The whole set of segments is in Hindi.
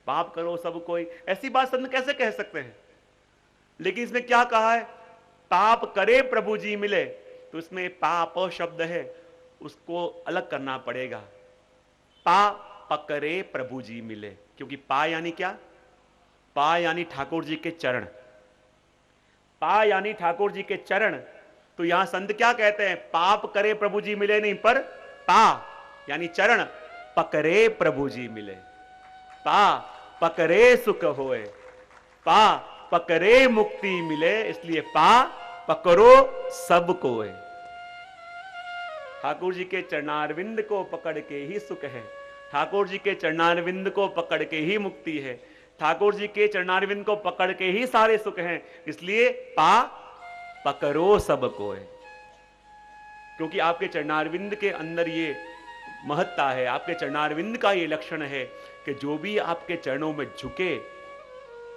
पाप करो सब कोई, ऐसी बात संत कैसे कह सकते हैं? लेकिन इसमें क्या कहा है? पाप करे प्रभु जी मिले, तो इसमें पाप शब्द है, उसको अलग करना पड़ेगा। पा पकरे प्रभु जी मिले, क्योंकि पा यानी क्या? पा यानी ठाकुर जी के चरण, पा यानी ठाकुर जी के चरण। तो यहां संत क्या कहते हैं? पाप करे प्रभु जी मिले नहीं, पर पा यानी चरण पकरे प्रभु जी मिले। पा पकरे सुख होए, पा पकरे मुक्ति मिले, इसलिए पा पकड़ो सब कोय। ठाकुर जी के चरणारविंद को पकड़ के ही सुख है, ठाकुर जी के चरणारविंद को पकड़ के ही मुक्ति है, ठाकुर जी के चरणारविंद को पकड़ के ही सारे सुख हैं। इसलिए पा पकड़ो सब कोय, क्योंकि आपके चरणारविंद के अंदर ये महत्ता है, आपके चरणारविंद का ये लक्षण है कि जो भी आपके चरणों में झुके,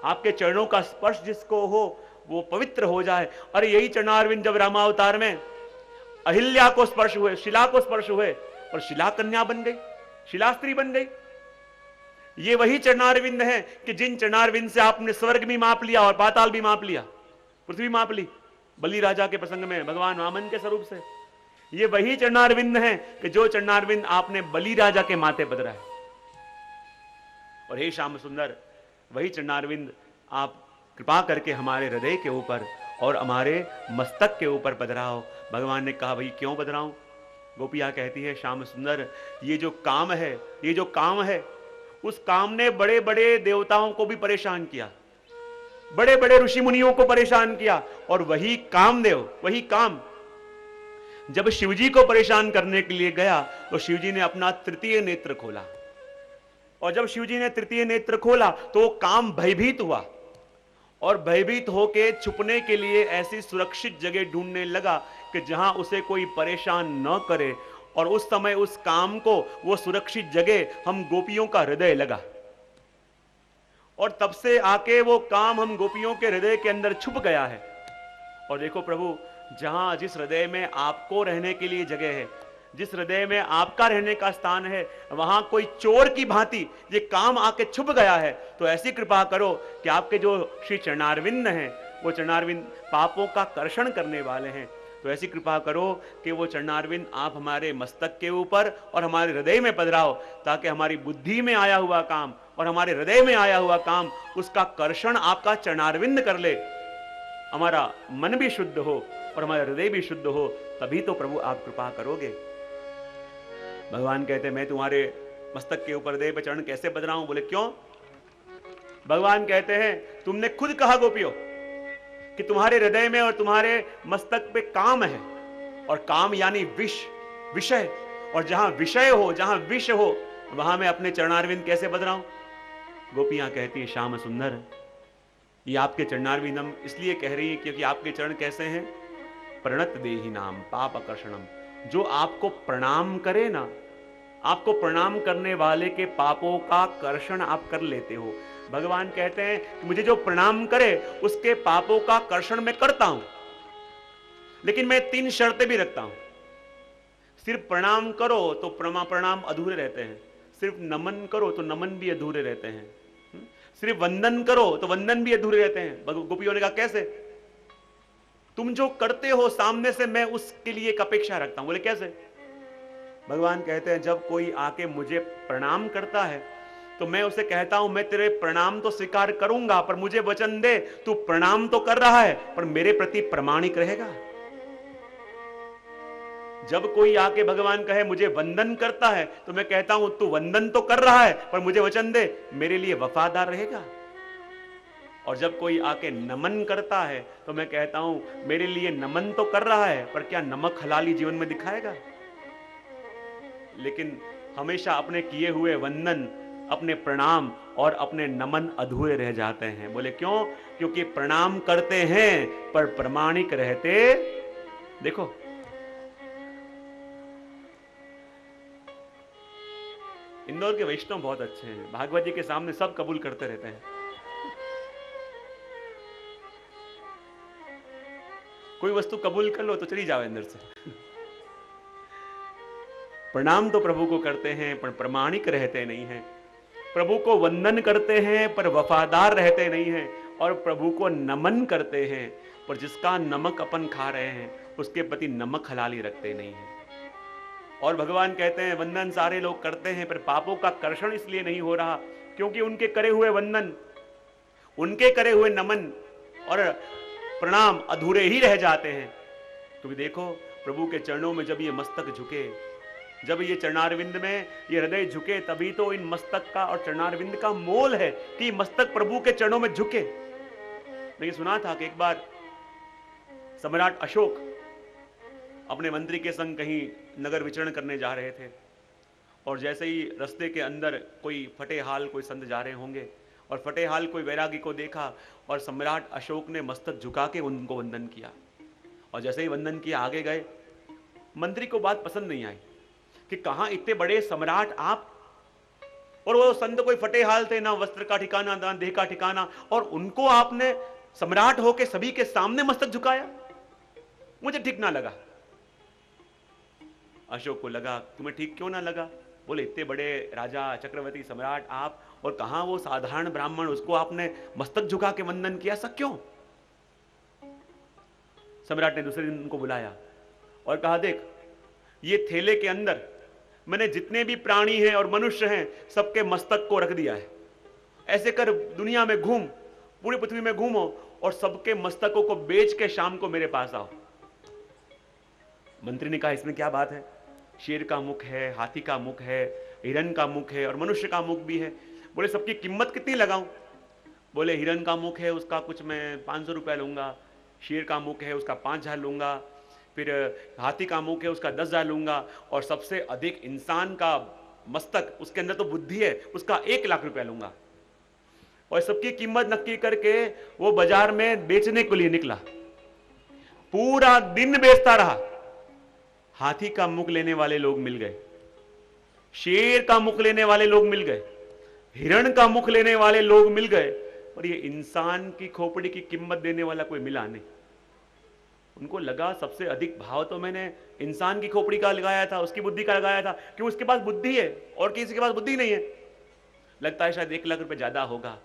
आपके चरणों का स्पर्श जिसको हो वो पवित्र हो जाए। अरे यही चरणारविंद जब रामावतार में अहिल्या को स्पर्श हुए, शिला को स्पर्श हुए, और शिला कन्या बन गई, शिला स्त्री बन गई। ये वही चरणारविंद है कि जिन चरणारविंद से आपने स्वर्ग भी माप लिया और पाताल भी माप लिया, पृथ्वी माप ली बलि राजा के प्रसंग में भगवान वामन के स्वरूप से। ये वही चरणारविंद है कि जो चरणारविंद आपने बलि राजा के माथे पधरा है। और हे श्याम सुंदर, वही चरणारविंद आप कृपा करके हमारे हृदय के ऊपर और हमारे मस्तक के ऊपर पधराओ। भगवान ने कहा, भाई क्यों पधराऊं? गोपियां कहती है, श्याम सुंदर, ये जो काम है, ये जो काम है, उस काम ने बड़े बड़े देवताओं को भी परेशान किया, बड़े बड़े ऋषि मुनियों को परेशान किया। और वही कामदेव, वही काम जब शिवजी को परेशान करने के लिए गया तो शिवजी ने अपना तृतीय नेत्र खोला, और जब शिवजी ने तृतीय नेत्र खोला तो काम भयभीत हुआ, और भयभीत होकर छुपने के लिए ऐसी सुरक्षित जगह ढूंढने लगा कि जहां उसे कोई परेशान न करे। और उस समय उस काम को, वो सुरक्षित जगह हम गोपियों का हृदय लगा, और तब से आके वो काम हम गोपियों के हृदय के अंदर छुप गया है। और देखो प्रभु, जहां जिस हृदय में आपको रहने के लिए जगह है, जिस हृदय में आपका रहने का स्थान है, वहां कोई चोर की भांति ये काम आके छुप गया है। तो ऐसी कृपा करो कि आपके जो श्री चरणारविंद हैं, वो चरणारविंद पापों का कर्षण करने वाले हैं। तो ऐसी कृपा करो कि वो चरणारविंद आप हमारे मस्तक के ऊपर और हमारे हृदय में पधराओ, ताकि हमारी बुद्धि में आया हुआ काम और हमारे हृदय में आया हुआ काम, उसका कर्षण आपका चरणारविंद कर ले, हमारा मन भी शुद्ध हो और हमारा हृदय भी शुद्ध हो। तभी तो प्रभु आप कृपा करोगे। भगवान कहते हैं, मैं तुम्हारे मस्तक के ऊपर हृदय पे चरण कैसे पधराऊं? बोले क्यों? भगवान कहते हैं, तुमने खुद कहा गोपियों कि तुम्हारे हृदय में और तुम्हारे मस्तक पे काम है, और काम यानी विष, विषय, और जहां विषय हो, जहां विष हो, वहां मैं अपने चरणारविंद कैसे पधराऊं? गोपियां कहती है, श्याम सुंदर, ये आपके चरणारविंद हम इसलिए कह रही है क्योंकि आपके चरण कैसे हैं? प्रणत देहि नाम पाप आकर्षणम। जो आपको प्रणाम करे ना, आपको प्रणाम करने वाले के पापों का कर्षण आप कर लेते हो। भगवान कहते हैं कि मुझे जो प्रणाम करे उसके पापों का कर्षण मैं करता हूं, लेकिन मैं 3 शर्तें भी रखता हूं। सिर्फ प्रणाम करो तो प्रणाम अधूरे रहते हैं, सिर्फ नमन करो तो नमन भी अधूरे रहते हैं, सिर्फ वंदन करो तो वंदन भी अधूरे रहते हैं। गोपियों ने कहा, कैसे? तुम जो करते हो सामने से, मैं उसके लिए एक अपेक्षा रखता हूं। बोले कैसे? भगवान कहते हैं, जब कोई आके मुझे प्रणाम करता है तो मैं उसे कहता हूं, मैं तेरे प्रणाम तो स्वीकार करूंगा, पर मुझे वचन दे, तू प्रणाम तो कर रहा है पर मेरे प्रति प्रामाणिक रहेगा। जब कोई आके भगवान कहे मुझे वंदन करता है तो मैं कहता हूं, तू वंदन तो कर रहा है पर मुझे वचन दे, मेरे लिए वफादार रहेगा। और जब कोई आके नमन करता है तो मैं कहता हूं, मेरे लिए नमन तो कर रहा है पर क्या नमक हलाली जीवन में दिखाएगा? लेकिन हमेशा अपने किए हुए वंदन, अपने प्रणाम और अपने नमन अधूरे रह जाते हैं। बोले क्यों? क्योंकि प्रणाम करते हैं पर प्रामाणिक रहते। देखो, इंदौर के वैष्णव बहुत अच्छे हैं, भागवत जी के सामने सब कबूल करते रहते हैं। कोई वस्तु कबूल कर लो तो चली जाओ अंदर से। प्रणाम तो प्रभु को करते हैं पर प्रामाणिक रहते नहीं हैं। प्रभु को वंदन करते हैं पर वफादार रहते नहीं हैं, और प्रभु को नमन करते हैं पर जिसका नमक अपन खा रहे हैं उसके प्रति नमक हलाली रखते नहीं हैं। और भगवान कहते हैं वंदन सारे लोग करते हैं पर पापों का कर्षण इसलिए नहीं हो रहा क्योंकि उनके करे हुए वंदन, उनके करे हुए नमन और प्रणाम अधूरे ही रह जाते हैं। क्योंकि देखो प्रभु के चरणों में जब ये मस्तक झुके, जब ये चरणारविंद में ये हृदय झुके, तभी तो इन मस्तक का और चरणारविंद का मोल है कि मस्तक प्रभु के चरणों में झुके। मैंने सुना था कि एक बार सम्राट अशोक अपने मंत्री के संग कहीं नगर विचरण करने जा रहे थे, और जैसे ही रास्ते के अंदर कोई फटेहाल कोई संत जा रहे होंगे और फटेहाल कोई वैरागी को देखा और सम्राट अशोक ने मस्तक झुका के उनको वंदन किया, और जैसे ही वंदन किया आगे गए। मंत्री को बात पसंद नहीं आई कि कहां इतने बड़े सम्राट आप, और वो संत कोई फटेहाल थे, ना वस्त्र का ठिकाना ना देह का ठिकाना, और उनको आपने सम्राट होके सभी के सामने मस्तक झुकाया। मुझे ठीक ना लगा। अशोक को लगा तुम्हें ठीक क्यों ना लगा? बोले इतने बड़े राजा चक्रवर्ती सम्राट आप, और कहां वो साधारण ब्राह्मण, उसको आपने मस्तक झुका के वंदन किया, सब क्यों? सम्राट ने दूसरे दिन उनको बुलाया और कहा देख ये थैले के अंदर मैंने जितने भी प्राणी हैं और मनुष्य हैं सबके मस्तक को रख दिया है। ऐसे कर दुनिया में घूम, पूरी पृथ्वी में घूमो और सबके मस्तकों को बेच के शाम को मेरे पास आओ। मंत्री ने कहा इसमें क्या बात है? शेर का मुख है, हाथी का मुख है, हिरन का मुख है और मनुष्य का मुख भी है। बोले सबकी कीमत कितनी लगाऊं? बोले हिरन का मुख है उसका कुछ मैं 500 रुपया लूंगा, शेर का मुख है उसका 5000 लूंगा, फिर हाथी का मुख है उसका 10,000 लूंगा, और सबसे अधिक इंसान का मस्तक उसके अंदर तो बुद्धि है उसका 1 लाख रुपया लूंगा। और सबकी कीमत नक्की करके वो बाजार में बेचने के लिए निकला। पूरा दिन बेचता रहा। हाथी का मुख लेने वाले लोग मिल गए, शेर का मुख लेने वाले लोग मिल गए, हिरण का मुख लेने वाले लोग मिल गए, और ये इंसान की खोपड़ी की कीमत देने वाला कोई मिला नहीं। उनको लगा सबसे अधिक भाव तो मैंने इंसान की खोपड़ी का लगाया था, उसकी बुद्धि का लगाया था, क्यों उसके पास बुद्धि है और किसी के पास बुद्धि नहीं है। लगता है शायद 1 लाख रुपए ज्यादा होगा।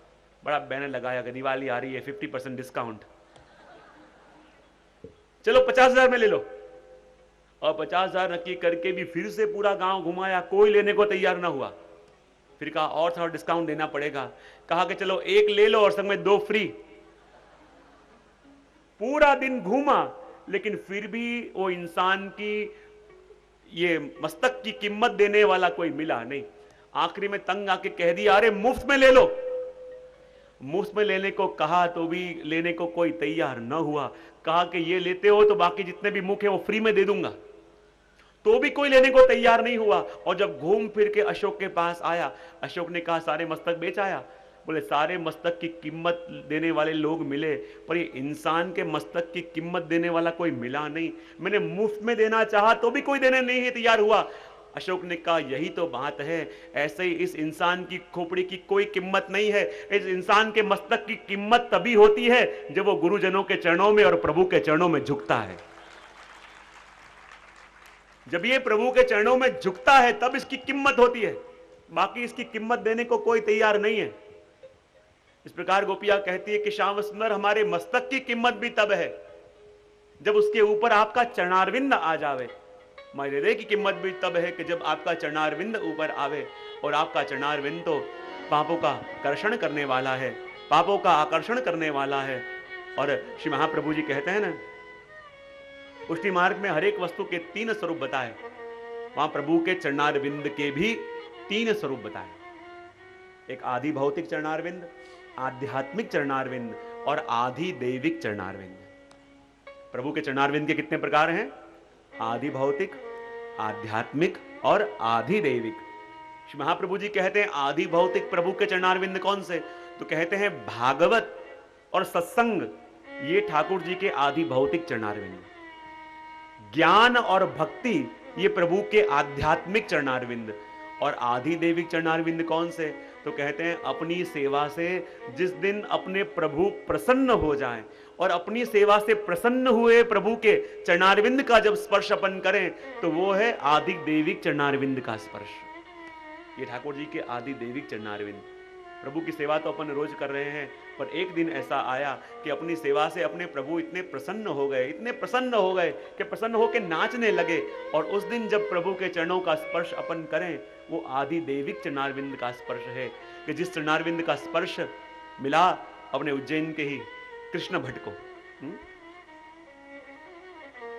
बड़ा बैनर लगाया कि दिवाली आ रही है 50% डिस्काउंट, चलो 50,000 में ले लो। और 50,000 नक्की करके भी फिर से पूरा गांव घुमाया, कोई लेने को तैयार ना हुआ। फिर कहा और थोड़ा डिस्काउंट देना पड़ेगा। कहा कि चलो 1 ले लो और संग में 2 फ्री। पूरा दिन घूमा लेकिन फिर भी वो इंसान की ये मस्तक की कीमत देने वाला कोई मिला नहीं। आखिरी में तंग आके कह दिया अरे मुफ्त में ले लो। मुफ्त में लेने को कहा तो भी लेने को कोई तैयार न हुआ। कहा कि ये लेते हो तो बाकी जितने भी मुख है वो फ्री में दे दूंगा, तो भी कोई लेने को तैयार नहीं हुआ। और जब घूम फिर के अशोक के पास आया, अशोक ने कहा सारे मस्तक बेच आया? बोले सारे मस्तक की कीमत देने वाले लोग मिले पर ये इंसान के मस्तक की कीमत देने वाला कोई मिला नहीं। मैंने मुफ्त में देना चाहा तो भी कोई देने नहीं तैयार हुआ। अशोक ने कहा यही तो बात है, ऐसे ही इस इंसान की खोपड़ी की कोई कीमत नहीं है। इस इंसान के मस्तक की कीमत तभी होती है जब वो गुरुजनों के चरणों में और प्रभु के चरणों में झुकता है। जब ये प्रभु के चरणों में झुकता है तब इसकी कीमत होती है, बाकी इसकी कीमत देने को कोई तैयार नहीं है। इस प्रकार गोपियां कहती है कि श्याम सुंदर हमारे मस्तक की कीमत भी तब है जब उसके ऊपर आपका चरणारविंद आ जावे। हमारे हृदय की कीमत भी तब है कि जब आपका चरणारविंद ऊपर आवे, और आपका चरणारविंद तो पापों का कर्षण करने वाला है, पापों का आकर्षण करने वाला है। और श्री महाप्रभु जी कहते हैं ना, पुष्टि मार्ग में हर एक वस्तु के 3 स्वरूप बताए, वहां प्रभु के चरणारविंद के भी 3 स्वरूप बताए। एक आदि भौतिक चरणारविंद, आध्यात्मिक चरणारविंद और आदि दैविक चरणारविंद। प्रभु के चरणारविंद के कितने प्रकार हैं? आदि भौतिक, आध्यात्मिक और आदि दैविक। श्री महाप्रभु जी कहते हैं आदि भौतिक प्रभु के चरणारविंद कौन से? तो कहते हैं भागवत और सत्संग, ये ठाकुर जी के आदि भौतिक चरणारविंद। ज्ञान और भक्ति ये प्रभु के आध्यात्मिक चरणारविंद। और आदि दैविक चरणारविंद कौन से? तो कहते हैं अपनी सेवा से जिस दिन अपने प्रभु प्रसन्न हो जाएं, और अपनी सेवा से प्रसन्न हुए प्रभु के चरणारविंद का जब स्पर्श अपन करें तो वो है आदि दैविक चरणारविंद का स्पर्श। ये ठाकुर जी के आदि दैविक चरणारविंद। प्रभु की सेवा तो अपन रोज कर रहे हैं, पर एक दिन ऐसा आया कि अपनी सेवा से अपने प्रभु इतने प्रसन्न हो गए, इतने प्रसन्न हो गए कि प्रसन्न होकर नाचने लगे। और उस दिन जब प्रभु के चरणों का स्पर्श अपन करें, वो आदि दैविक चरणारविंद का स्पर्श है कि जिस चरणारविंद का स्पर्श मिला अपने उज्जैन के ही कृष्ण भट्ट को।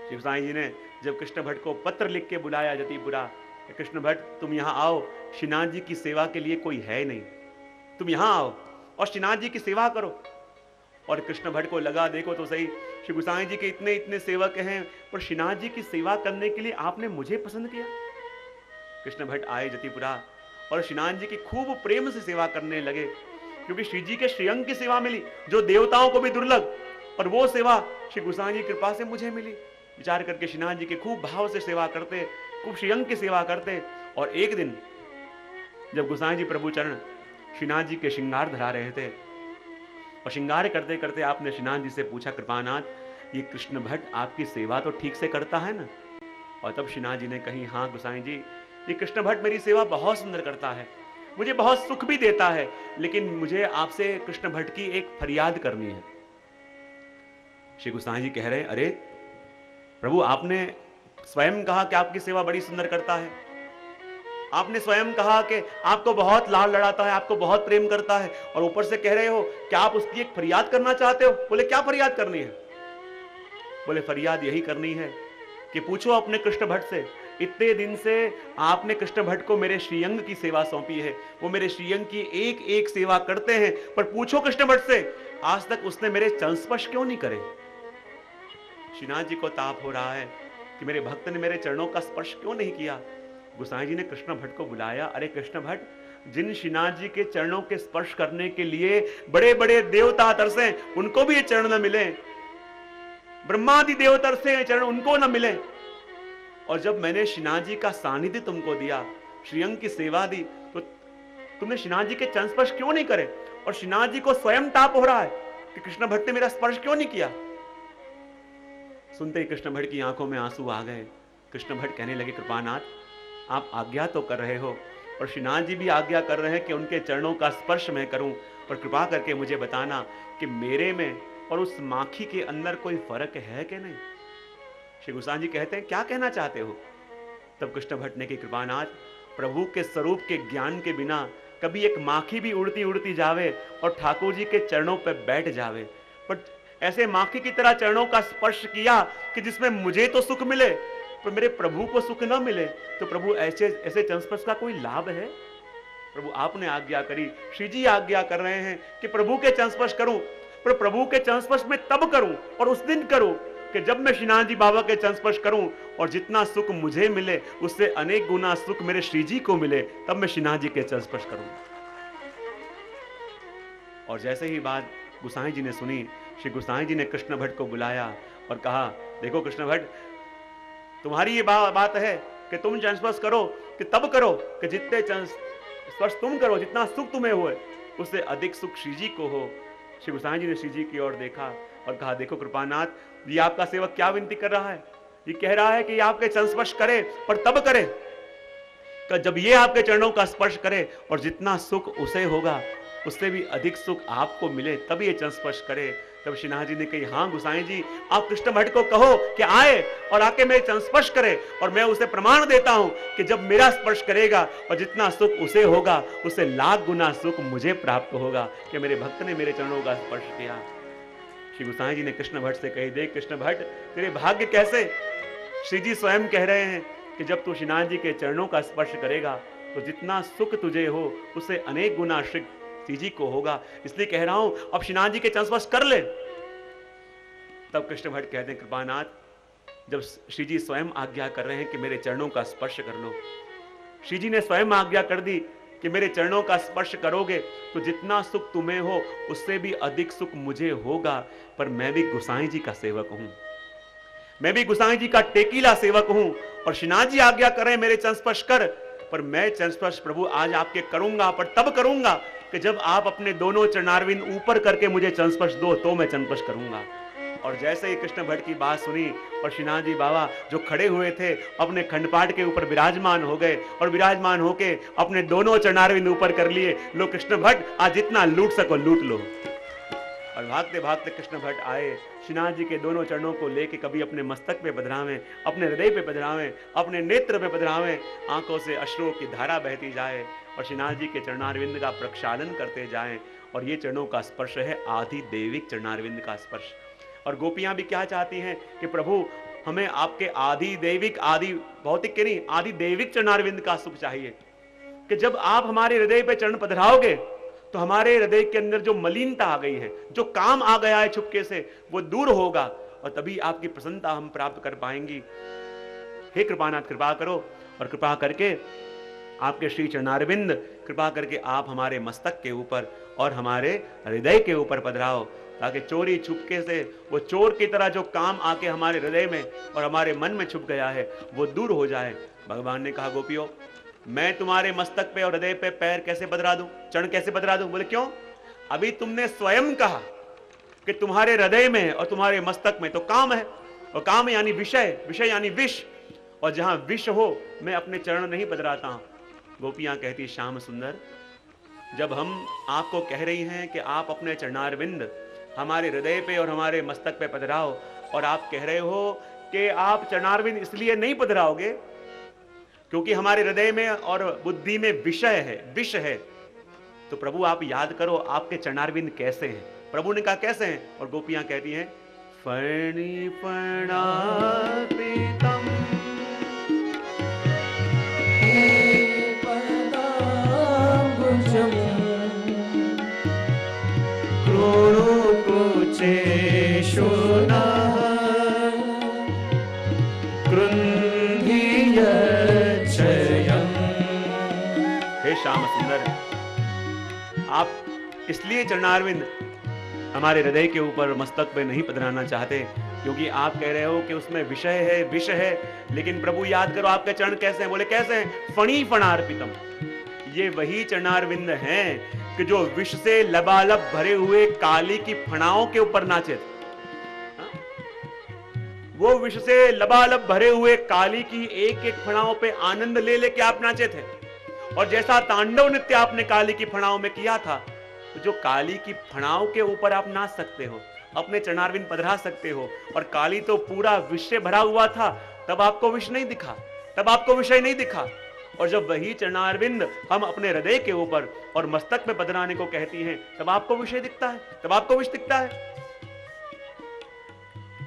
शिव साईं जी ने जब कृष्ण भट्ट को पत्र लिख के बुलाया जतिपुरा, कृष्ण भट्ट तुम यहां आओ, श्रीनाथ जी की सेवा के लिए कोई है नहीं, तुम यहां आओ और श्रीनाथ जी की सेवा करो। और कृष्ण भट्ट को लगा, देखो तो सही, श्री गोसाई जी के इतने इतने सेवक हैं, पर श्रीनाथ जी की सेवा करने के लिए आपने मुझे पसंद किया। कृष्ण भट्ट आए जतिपुरा और श्रीनाथ जी की खूब प्रेम से सेवा करने लगे, क्योंकि श्री जी के श्रीअंग की सेवा मिली जो देवताओं को भी दुर्लभ, और वो सेवा श्री गोसाई जी की कृपा से मुझे मिली। विचार करके श्रीनाथ जी के खूब भाव से सेवा करते, खूब श्रीअंग की सेवा करते। और एक दिन जब गोसाई जी प्रभु चरण श्रीनाथ जी के श्रृंगार धरा रहे थे और श्रृंगार करते करते आपने श्रीनाथ जी से पूछा, कृपानाथ, ये कृष्ण भट्ट आपकी सेवा तो ठीक से करता है ना? और तब श्रीनाथ जी ने कही, हाँ गोसाई जी, ये कृष्ण भट्ट मेरी सेवा बहुत सुंदर करता है, मुझे बहुत सुख भी देता है, लेकिन मुझे आपसे कृष्ण भट्ट की एक फरियाद करनी है। श्री गोसाई जी कह रहे, अरे प्रभु, आपने स्वयं कहा कि आपकी सेवा बड़ी सुंदर करता है, आपने स्वयं कहा कि आपको बहुत लाड़ लड़ाता है, आपको बहुत प्रेम करता है, और ऊपर से कह रहे हो कि आप उसकी एक फरियाद करना चाहते हो। बोले क्या फरियाद करनी है? बोले फरियाद यही करनी है कि पूछो अपने कृष्ण भट्ट से, इतने दिन से आपने कृष्ण भट्ट को मेरे श्रीअंग की सेवा सौंपी है, वो मेरे श्रीअंग की एक एक सेवा करते हैं, पर पूछो कृष्ण भट्ट से, आज तक उसने मेरे चरण स्पर्श क्यों नहीं करे? श्रीनाथ जी को ताप हो रहा है कि मेरे भक्त ने मेरे चरणों का स्पर्श क्यों नहीं किया। गोसाई जी ने कृष्ण भट्ट को बुलाया, अरे कृष्ण भट्ट, जिन श्रीनाथ जी के चरणों के स्पर्श करने के लिए बड़े बड़े देवता तरसे, उनको भी ये चरण न मिले, ब्रह्मादि देवता तरसे चरण उनको न मिले, और जब मैंने श्रीनाथ जी का सानिध्य तुमको दिया, श्रीअंग की सेवा दी, तो तुमने श्रीनाथ जी के चरण स्पर्श क्यों नहीं करे? और श्रीनाथ जी को स्वयं ताप हो रहा है कि कृष्ण भट्ट ने मेरा स्पर्श क्यों नहीं किया। सुनते ही कृष्ण भट्ट की आंखों में आंसू आ गए। कृष्ण भट्ट कहने लगे, कृपानाथ, आप आज्ञा तो कर रहे हो और श्रीनाथ जी भी आज्ञा कर रहे हैं कि उनके चरणों का स्पर्श मैं करूं, पर कृपा करके मुझे बताना कि मेरे में और उस माखी के अंदर कोई फर्क है कि नहीं। श्री गोसाई जी कहते हैं, क्या कहना चाहते हो? तब कृष्ण भट्ट ने कि कृपानाथ, प्रभु के स्वरूप के ज्ञान के बिना कभी एक माखी भी उड़ती उड़ती जावे और ठाकुर जी के चरणों पर बैठ जावे, पर ऐसे माखी की तरह चरणों का स्पर्श किया कि जिसमें मुझे तो सुख मिले पर मेरे प्रभु को सुख न मिले, तो प्रभु ऐसे ऐसे चरण स्पर्श का कोई लाभ है? प्रभु आपने आज्ञा करी, श्री जी आज्ञा कर रहे हैं कि प्रभु के चरण स्पर्श करूं, पर प्रभु के चरण स्पर्श में तब करूं और उस दिन करूं कि जब मैं श्रीनाथ जी बाबा के चरण स्पर्श करूं और जितना सुख मुझे मिले उससे अनेक गुना सुख मेरे श्री जी को मिले, तब मैं श्रीनाथ जी के चरण स्पर्श करूं। और जैसे ही बात गोसाई जी ने सुनी, श्री गोसाई जी ने कृष्ण भट्ट को बुलाया और कहा, देखो कृष्ण भट्ट, तुम्हारी ये बात है कि तुम चरण स्पर्श करो कि तब करो कि जितने चरण स्पर्श तुम करो, जितना सुख तुम्हें हो उससे अधिक सुख श्री जी को हो। श्री गोसाई जी ने श्री जी की ओर देखा और कहा, देखो कृपानाथ, ये आपका सेवक क्या विनती कर रहा है? ये कह रहा है कि ये आपके चरण स्पर्श करे, पर तब करे कि जब ये आपके चरणों का स्पर्श करे और जितना सुख उसे होगा उससे भी अधिक सुख आपको मिले, तब ये चरण स्पर्श करे। तब श्रीनाथ जी ने कही, हाँ गोसाई जी, आप कृष्ण भट्ट को कहो कि आए और आके मेरे चरण स्पर्श करे, और मैं उसे प्रमाण देता हूं कि जब मेरा स्पर्श करेगा और जितना सुख उसे होगा उससे लाख गुना सुख मुझे प्राप्त होगा कि मेरे भक्त ने मेरे चरणों का स्पर्श किया। श्री गोसाई जी ने कृष्ण भट्ट से कही, देख कृष्ण भट्ट, तेरे भाग्य कैसे, श्री जी स्वयं कह रहे हैं कि जब तू श्रीनाथ जी के चरणों का स्पर्श करेगा तो जितना सुख तुझे हो उससे अनेक गुना श्री जी को होगा, इसलिए कह रहा हूं अब श्रीनाथ जी के चरण स्पर्श कर ले। तब कृष्ण भट्ट कहते हैं, कृपानाथ, जब श्री जी स्वयं आज्ञा कर रहे हैं कि मेरे चरणों का स्पर्श कर लो, श्री जी ने स्वयं आज्ञा कर दी कि मेरे चरणों का स्पर्श करोगे तो जितना सुख तुम्हें हो उससे भी अधिक सुख मुझे होगा, पर मैं भी गोसाई जी का सेवक हूं, मैं भी गोसाई जी का टेकीला सेवक हूं, और श्रीनाथ जी आज्ञा कर रहे हैं मेरे चरण स्पर्श कर, पर मैं चरण स्पर्श प्रभु आज आपके करूंगा, पर तब करूंगा कि जब आप अपने दोनों चरणारविंद ऊपर करके मुझे चरण स्पर्श दो, तो मैं चरण स्पर्श करूंगा। और जैसे ही कृष्ण भट्ट की बात सुनी और श्रीनाथ जी बाबा जो खड़े हुए थे अपने खंडपाठ के ऊपर विराजमान हो गए और विराजमान होके अपने दोनों चरणारविंद ऊपर कर लिए। लो कृष्ण भट्ट आज जितना लूट सको लूट लो। और भागते भागते कृष्ण भट्ट आए, श्रीनाथ जी के दोनों चरणों को लेके कभी अपने मस्तक पे पधरावें, अपने हृदय पे पधरावें, अपने नेत्र पे पधरावें, आंखों से अश्रुओं की धारा बहती जाए और श्रीनाथ जी के चरणारविंद का प्रक्षालन करते जाएं। और ये चरणों का स्पर्श है आदि दैविक चरणारविंद का स्पर्श। और गोपियां भी क्या चाहती हैं कि प्रभु हमें आपके आदि दैविक, आदि भौतिक के नहीं, आदि दैविक चरणारविंद का सुख चाहिए कि जब आप हमारे हृदय पे चरण पधराओगे तो हमारे हृदय के अंदर जो मलिनता आ गई है, जो काम आ गया है छुपके से, वो दूर होगा और तभी आपकी प्रसन्नता हम प्राप्त कर पाएंगी। हे कृपानाथ कृपा करो और कृपा करके आपके श्री चरणारविंद, कृपा करके आप हमारे मस्तक के ऊपर और हमारे हृदय के ऊपर पधराओ ताकि चोरी छुपके से वो चोर की तरह जो काम आके हमारे हृदय में और हमारे मन में छुप गया है वो दूर हो जाए। भगवान ने कहा गोपियों मैं तुम्हारे मस्तक पे और हृदय पे पैर कैसे बदला दूं, चरण कैसे बदला दूं? बोले क्यों? अभी तुमने स्वयं कहा कि तुम्हारे हृदय में और तुम्हारे मस्तक में तो काम है, और काम यानी विषय, विषय यानी विष, और जहां विष हो मैं अपने चरण नहीं बदलाता हूं। गोपियां कहती श्याम सुंदर जब हम आपको कह रही हैं कि आप अपने चरणारविंद हमारे हृदय पे और हमारे मस्तक पे पधराओ और आप कह रहे हो कि आप चरणारविंद इसलिए नहीं पधराओगे क्योंकि हमारे हृदय में और बुद्धि में विषय है, विष है, तो प्रभु आप याद करो आपके चरणारविंद कैसे हैं। प्रभु ने कहा कैसे हैं, और गोपियां कहती हैं फणी फणार्पितम श्याम सुंदर आप इसलिए चरणारविंद हमारे हृदय के ऊपर मस्तक पे नहीं पधराना चाहते क्योंकि आप कह रहे हो कि उसमें विषय है, विष है। लेकिन प्रभु याद करो आपके चरण कैसे हैं? बोले कैसे हैं? फणी फणार्पितम। ये वही चरणारविंद हैं कि जो विष से लबालब भरे हुए काली की फणाओं के ऊपर नाचे थे। वो विष से लबालब भरे हुए काली की एक एक फणाओं पे आनंद ले लेके आप नाचे थे। और जैसा तांडव नृत्य आपने काली की फणाओं में किया था, तो जो काली की फणाओं के ऊपर आप नाच सकते हो, अपने चरणारविंद पधरा सकते हो। और काली तो पूरा विष से भरा हुआ था, तब आपको विष नहीं दिखा, तब आपको विषय नहीं दिखा। और जब वही चरणारविंद हम अपने हृदय के ऊपर और मस्तक में पधराने को कहती हैं, तब आपको विषय दिखता है, तब आपको विष दिखता है।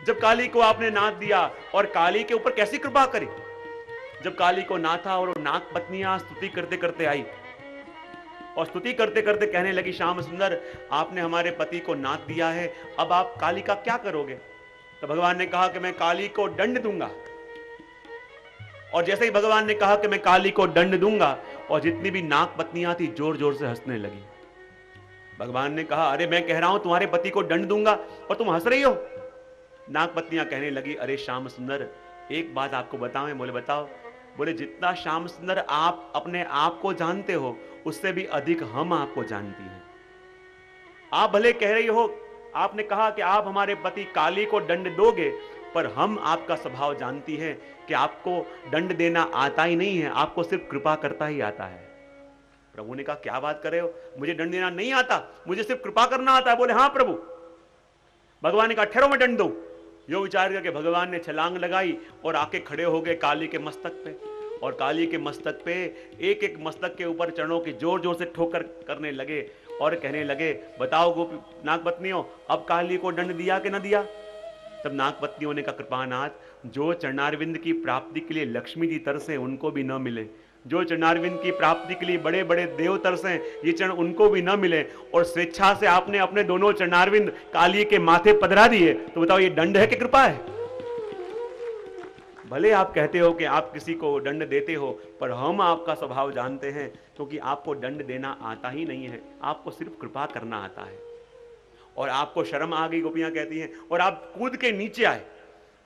जब काली को आपने नाथ दिया और काली के ऊपर कैसी कृपा करी, जब काली को नाथा और नाग पत्नियां स्तुति करते करते आई और स्तुति करते करते कहने लगी श्याम सुंदर आपने हमारे पति को नाथ दिया है, अब आप काली का क्या करोगे? तो भगवान ने कहा कि मैं काली को दंड दूंगा। और जैसे ही भगवान ने कहा कि मैं काली को दंड दूंगा, और जितनी भी नाग पत्नियां थी जोर जोर से हंसने लगी। भगवान ने कहा अरे मैं कह रहा हूं तुम्हारे पति को दंड दूंगा और तुम हंस रही हो। नाग पत्नियां कहने लगी अरे श्याम सुंदर एक बात आपको बताऊं? बोले बताओ। बोले जितना श्याम सुंदर आप अपने आप को जानते हो उससे भी अधिक हम आपको जानती हैं। आप भले कह रही हो, आपने कहा कि आप हमारे पति काली को दंड दोगे, पर हम आपका स्वभाव जानती हैं कि आपको दंड देना आता ही नहीं है, आपको सिर्फ कृपा करता ही आता है। प्रभु ने कहा क्या बात कर रहे हो, मुझे दंड देना नहीं आता, मुझे सिर्फ कृपा करना आता है। बोले हाँ प्रभु। भगवान ने कहा ठहरो मैं दंड दूं। यो विचार करके भगवान ने छलांग लगाई और आके खड़े हो गए काली के मस्तक पे, और काली के मस्तक पे एक एक मस्तक के ऊपर चरणों की जोर जोर से ठोकर करने लगे और कहने लगे बताओ गोपी नागपत्नियों अब काली को दंड दिया कि न दिया? तब नागपत्नियों ने कहा कृपानाथ जो चरणारविंद की प्राप्ति के लिए लक्ष्मी जी तरसे उनको भी न मिले, जो चरणारविंद की प्राप्ति के लिए बड़े बड़े देव तरसे ये चरण उनको भी न मिले, और स्वेच्छा से आपने अपने दोनों चरणारविंद काली के माथे पधरा दिए, तो बताओ ये दंड है कि कृपा है? भले आप कहते हो कि आप किसी को दंड देते हो, पर हम आपका स्वभाव जानते हैं क्योंकि आपको दंड देना आता ही नहीं है, आपको सिर्फ कृपा करना आता है। और आपको शर्म आ गई, गोपियां कहती हैं, और आप कूद के नीचे आए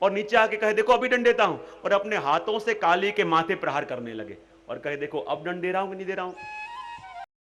और नीचे आके कहे देखो अभी दंड देता हूं, और अपने हाथों से काली के माथे प्रहार करने लगे और कहे देखो अब दंड दे रहा हूं कि नहीं दे रहा हूं।